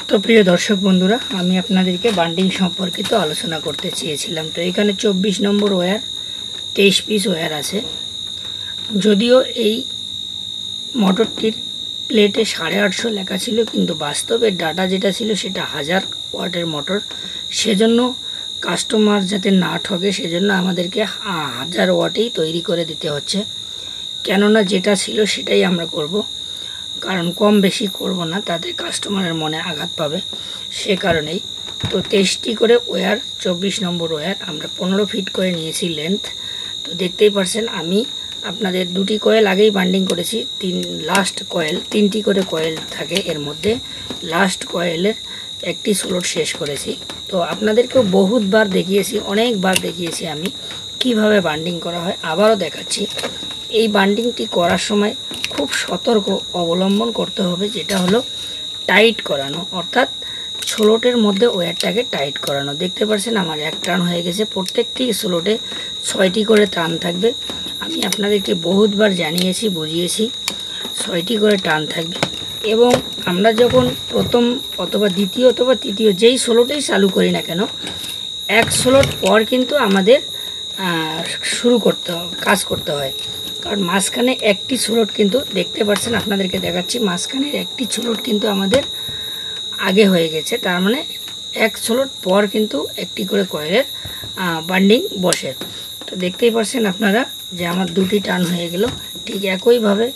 তো প্রিয় দর্শক বন্ধুরা, আমি আপনাদেরকে বান্ডিং সম্পর্কিত আলোচনা করতে চেয়েছিলাম। তো এখানে 24 নম্বর ওয়্যার 23 পিস ওয়্যার আছে। যদিও এই মোটরটির প্লেটে 850 লেখা ছিল, কিন্তু বাস্তবে ডাটা যেটা ছিল সেটা 1000 ওয়াটের মোটর। সেজন্য কাস্টমার যাতে না ঠকে সেজন্য আমাদেরকে 1000 ওয়াটেই তৈরি করে দিতে হচ্ছে। কেননা যেটা ছিল সেটাই আমরা করব, কারণ কম বেশি করব না, তাতে কাস্টমারের মনে আঘাত পাবে। সে কারণেই তো 23টি করে ওয়্যার, 24 নম্বর ওয়্যার আমরা 15 ফিট করে নিয়েছি লেন্থ। তো দেখতেই পারছেন আমি আপনাদের দুটি কয়েল আগেই বান্ডিং করেছি। লাস্ট কয়েল 3টি করে কয়েল থাকে, এর মধ্যে লাস্ট কয়েলের একটি স্লট শেষ করেছি। তো আপনাদেরকেও বহুতবার দেখিয়েছি, অনেকবার দেখিয়েছি আমি কিভাবে বান্ডিং করা হয়। আবারও দেখাচ্ছি। এই বান্ডিংটি করার সময় খুব সতর্ক অবলম্বন করতে হবে, যেটা হলো টাইট করানো, অর্থাৎ স্লটের মধ্যে ওয়্যারটাকে টাইট করানো। দেখতে পাচ্ছেন আমার এক টান হয়ে গেছে। প্রত্যেকটি স্লটে 6টি করে টান থাকবে। আমি আপনাদেরকে বহুতবার জানিয়েছি, বুঝিয়েছি, 6টি করে টান থাকবে। এবং আমরা যখন প্রথম অথবা দ্বিতীয় অথবা তৃতীয় যেই স্লটেই চালু করি না কেন, এক স্লট পর কিন্তু আমাদের শুরু করতে হবে, কাজ করতে হয়। কারণ মাঝখানে একটি স্লট কিন্তু দেখতে পাচ্ছেন, আপনাদেরকে দেখাচ্ছি, মাঝখানের একটি স্লট কিন্তু আমাদের আগে হয়ে গেছে। তার মানে এক স্লট পর কিন্তু একটি করে কয়েলের বান্ডিং বসে। তো দেখতেই পাচ্ছেন আপনারা যে আমার দুটি টান হয়ে গেল। ঠিক একইভাবে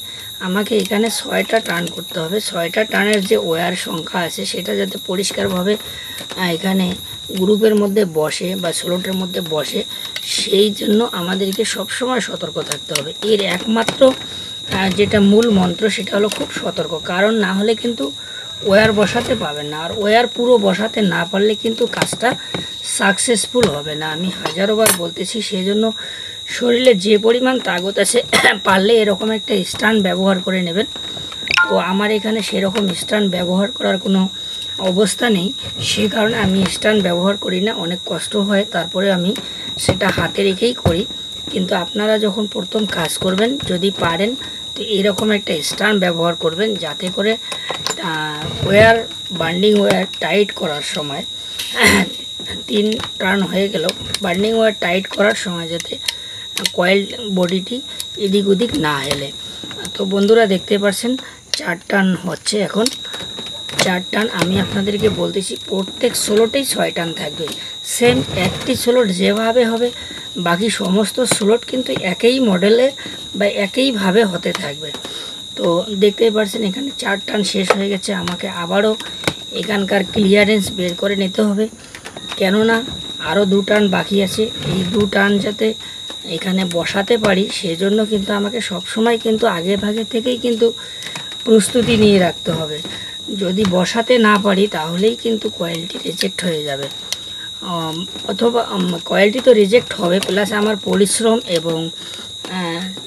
আমাকে এখানে 6টা টান করতে হবে। 6টা টানের যে ওয়্যার সংখ্যা আছে সেটা যাতে পরিষ্কারভাবে এখানে গ্রুপের মধ্যে বসে বা স্লটের মধ্যে বসে, সেই জন্য আমাদেরকে সবসময় সতর্ক থাকতে হবে। এর একমাত্র যেটা মূল মন্ত্র সেটা হলো খুব সতর্ক, কারণ না হলে কিন্তু ওয়্যার বসাতে পাবেন না। আর ওয়্যার পুরো বসাতে না পারলে কিন্তু কাজটা সাকসেসফুল হবে না। আমি হাজারোবার বলতেছি, সেজন্য শরীরে যে পরিমাণ তাগত আছে পারলে এরকম একটা স্ট্যান্ড ব্যবহার করে নেবেন। তো আমার এখানে সেরকম স্ট্যান্ড ব্যবহার করার কোনো অবস্থা নেই, সে কারণে আমি স্ট্যান্ড ব্যবহার করি না। অনেক কষ্ট হয়, তারপরে আমি সেটা হাতে রেখেই করি। কিন্তু আপনারা যখন প্রথম কাজ করবেন, যদি পারেন তো এরকম একটা স্ট্যান্ড ব্যবহার করবেন, যাতে করে ওয়্যার বান্ডিং ওয়্যার টাইট করার সময় 3 টার্ন হয়ে গেল, বান্ডিং ওয়্যার টাইট করার সময় যাতে কয়েল বডিটি এদিক ওদিক না হেলে। তো বন্ধুরা দেখতে পাচ্ছেন 4 টান হচ্ছে এখন। 4 টান আমি আপনাদেরকে বলতেছি, প্রত্যেক স্লটেই 6 টান থাকবে। সেম একটি স্লট যেভাবে হবে, বাকি সমস্ত স্লট কিন্তু একই মডেলে বা একইভাবে হতে থাকবে। তো দেখতেই পাচ্ছেন এখানে 4 টান শেষ হয়ে গেছে। আমাকে আবারও এখানকার ক্লিয়ারেন্স বের করে নিতে হবে, কেননা আরও 2 টান বাকি আছে। এই 2 টান যাতে এখানে বসাতে পারি, সেজন্য কিন্তু আমাকে সবসময় কিন্তু আগে ভাগে থেকেই কিন্তু প্রস্তুতি নিয়ে রাখতে হবে। যদি বসাতে না পারি তাহলেই কিন্তু কয়েলটি রিজেক্ট হয়ে যাবে, অথবা কয়েলটি তো রিজেক্ট হবে, প্লাস আমার পরিশ্রম এবং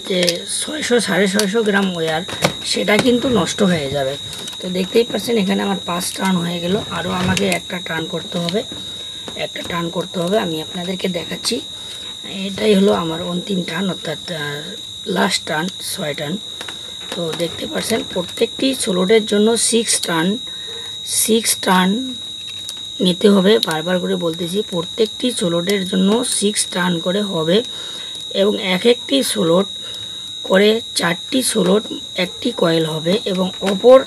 যে 600-650 গ্রাম ওয়্যার সেটা কিন্তু নষ্ট হয়ে যাবে। তো দেখতেই পাচ্ছেন এখানে আমার 5 টার্ন হয়ে গেল। আরও আমাকে একটা টার্ন করতে হবে, আমি আপনাদেরকে দেখাচ্ছি। এটাই হলো আমার অন্তিম টার্ন, অর্থাৎ লাস্ট টার্ন, 6 টার্ন। তো দেখতে পাচ্ছেন প্রত্যেকটি স্লটের জন্য 6 টার্ন নিতে হবে। বারবার করে বলতেছি, প্রত্যেকটি স্লটের জন্য 6 টার্ন করে হবে, এবং একটি স্লট করে 4টি স্লট একটি কয়েল হবে, এবং অপর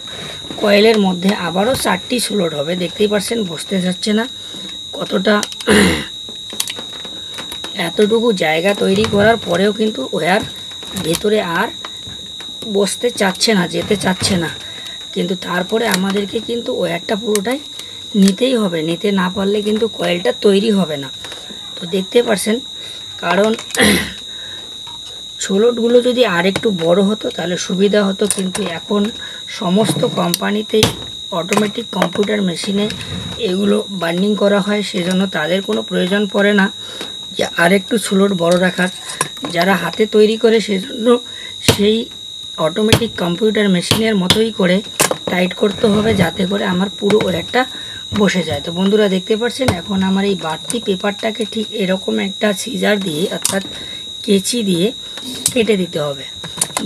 কয়েলের মধ্যে আবারও 4টি স্লট হবে। দেখতেই পাচ্ছেন বসতে যাচ্ছে না কতটা। এতটুকু জায়গা তৈরি করার পরেও কিন্তু ওয়্যার ভেতরে আর বসতে চাচ্ছে না, যেতে চাচ্ছে না। কিন্তু তারপরে আমাদেরকে কিন্তু ওয়্যারটা পুরোটাই নিতেই হবে, নিতে না পারলে কিন্তু কয়েলটা তৈরি হবে না। তো দেখতে পাচ্ছেন, কারণ স্লটগুলো যদি আর একটু বড় হতো তাহলে সুবিধা হতো, কিন্তু এখন সমস্ত কোম্পানিতেই অটোমেটিক কম্পিউটার মেশিনে এগুলো বান্ডিং করা হয়, সেজন্য তাদের কোনো প্রয়োজন পড়ে না যে আর একটু স্লট বড় রাখার। যারা হাতে তৈরি করে সেজন্য সেই অটোমেটিক কম্পিউটার মেশিনের মতোই করে টাইট করতে হবে, যাতে করে আমার পুরো ওয়্যারটা বসে যায়। তো বন্ধুরা দেখতে পাচ্ছেন এখন আমার এই বাড়তি পেপারটাকে ঠিক এরকম একটা সিজার দিয়ে, অর্থাৎ কেচি দিয়ে কেটে দিতে হবে।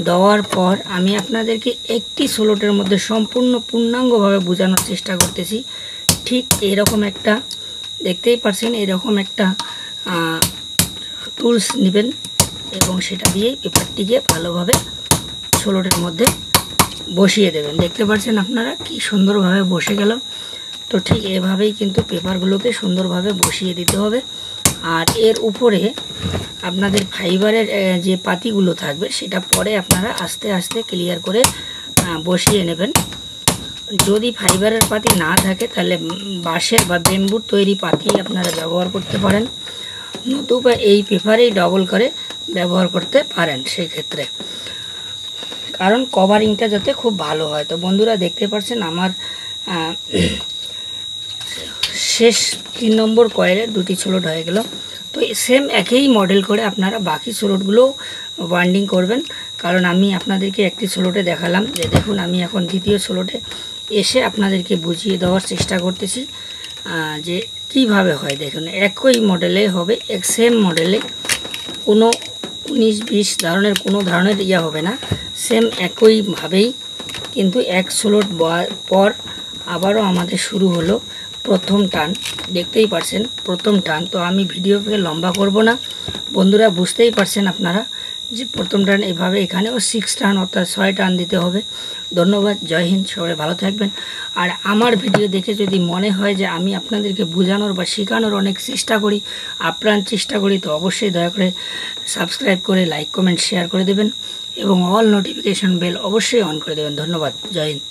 দেওয়ার পর আমি আপনাদেরকে একটি স্লোটের মধ্যে সম্পূর্ণ পূর্ণাঙ্গভাবে বোঝানোর চেষ্টা করতেছি। ঠিক এরকম একটা দেখতেই পাচ্ছেন, এরকম একটা টুলস নেবেন এবং সেটা দিয়ে পেপারটিকে ভালোভাবে স্লোটের মধ্যে বসিয়ে দেবেন। দেখতে পাচ্ছেন আপনারা কি সুন্দরভাবে বসে গেল। তো ঠিক এভাবেই কিন্তু পেপারগুলোকে সুন্দরভাবে বসিয়ে দিতে হবে। আর এর উপরে আপনাদের ফাইবারের যে পাতিগুলো থাকবে সেটা পরে আপনারা আস্তে আস্তে ক্লিয়ার করে বসিয়ে নেবেন। যদি ফাইবারের পাতি না থাকে তাহলে বাঁশের বা বেম্বুর তৈরি পাতি আপনারা ব্যবহার করতে পারেন, নতুবা এই পেপারেই ডবল করে ব্যবহার করতে পারেন সেই ক্ষেত্রে, কারণ কভারিংটা যাতে খুব ভালো হয়। তো বন্ধুরা দেখতে পাচ্ছেন আমার শেষ 3 নম্বর কয়েলের 2টি স্লোট হয়ে গেল। তো সেম একই মডেল করে আপনারা বাকি স্লোটগুলো ওয়াইন্ডিং করবেন, কারণ আমি আপনাদেরকে একটি স্লোটে দেখালাম যে দেখুন আমি এখন দ্বিতীয় স্লোটে এসে আপনাদেরকে বুঝিয়ে দেওয়ার চেষ্টা করতেছি যে কিভাবে হয়। দেখুন একই মডেলে হবে, সেম মডেলে, কোনো 19-20 ধরনের কোনো ধরনের হবে না, সেম একইভাবেই কিন্তু এক স্লোট পর আবারও আমাদের শুরু হলো প্রথম টান। দেখতেই পারছেন প্রথম টান। তো আমি ভিডিওকে লম্বা করব না, বন্ধুরা বুঝতেই পারছেন আপনারা যে প্রথম টান এভাবে, এখানেও 6 টান অর্থাৎ 6 টান দিতে হবে। ধন্যবাদ, জয় হিন্দ, সবাই ভালো থাকবেন। আর আমার ভিডিও দেখে যদি মনে হয় যে আমি আপনাদেরকে বোঝানোর বা শেখানোর অনেক চেষ্টা করি, আপ্রাণ চেষ্টা করি, তো অবশ্যই দয়া করে সাবস্ক্রাইব করে লাইক কমেন্ট শেয়ার করে দেবেন এবং অল নোটিফিকেশন বেল অবশ্যই অন করে দেবেন। ধন্যবাদ, জয় হিন্দ।